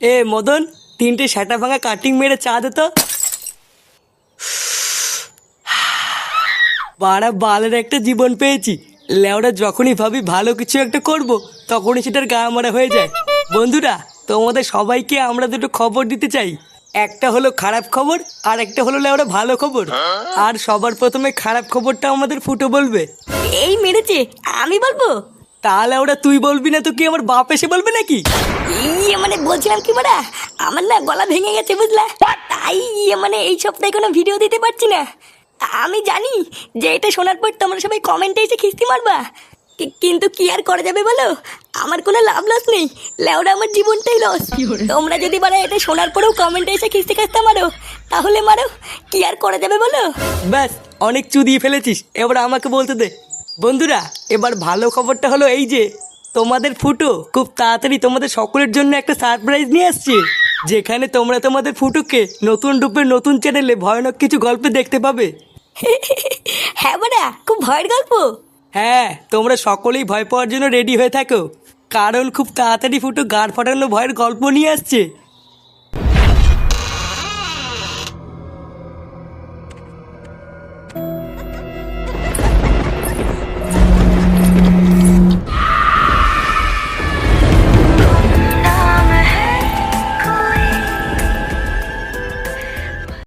এ মদন, 3টে শাটা ভাঙা কাটিং মেরে চা দে তো। বাড়া বালের একটা জীবন পেয়েছি। লেওরা যখনই ভাবি ভালো কিছু একটা করব, তখনই সেটার গা মারা হয়ে যায়। বন্ধুরা, তোমাদের সবাইকে আমরা দুটো খবর দিতে চাই। একটা হলো খারাপ খবর, আর একটা হলো লেওরা ভালো খবর। আর সবার প্রথমে খারাপ খবরটা আমাদের ফুটো বলবে। এই মেরেছে, আমি বলবো? তাহলে ওরা তুই বলবি না তো কি আমার বাপ এসে বলবে নাকি? মানে বলছিলাম কি বড়া, আমার না গলা ভেঙে গেছে বুঝলা, তাই মানে এই সপ্তাহে কোনো ভিডিও দিতে পারছি না। আমি জানি যে এটা শোনার পর তোমরা সবাই কমেন্টে এসে খিস্তি মারবা, কিন্তু কি আর করা যাবে বলো, আমার কোনো লাভ লস নেই, লেওরা আমার জীবনটাই লস। তোমরা যদি বলো এটা শোনার পরেও কমেন্টে এসে খিস্তি খাস্তা মারো, তাহলে মারো, কি আর করা যাবে বলো। ব্যাস, অনেক চুদিয়ে ফেলেছিস, এবার আমাকে বলতে দে। বন্ধুরা, এবার ভালো খবরটা হলো এই যে তোমাদের ফুটো খুব তাড়াতাড়ি তোমাদের সকলের জন্য একটা সারপ্রাইজ নিয়ে আসছে, যেখানে তোমরা তোমাদের ফুটোকে নতুন রূপে নতুন চ্যানেলে ভয়ানক কিছু গল্পে দেখতে পাবে। হ্যাঁ বড়া, খুব ভয়ের গল্প। হ্যাঁ, তোমরা সকলেই ভয় পাওয়ার জন্য রেডি হয়ে থাকো, কারণ খুব তাড়াতাড়ি ফুটো গাড় ফাটানো ভয়ের গল্প নিয়ে আসছে।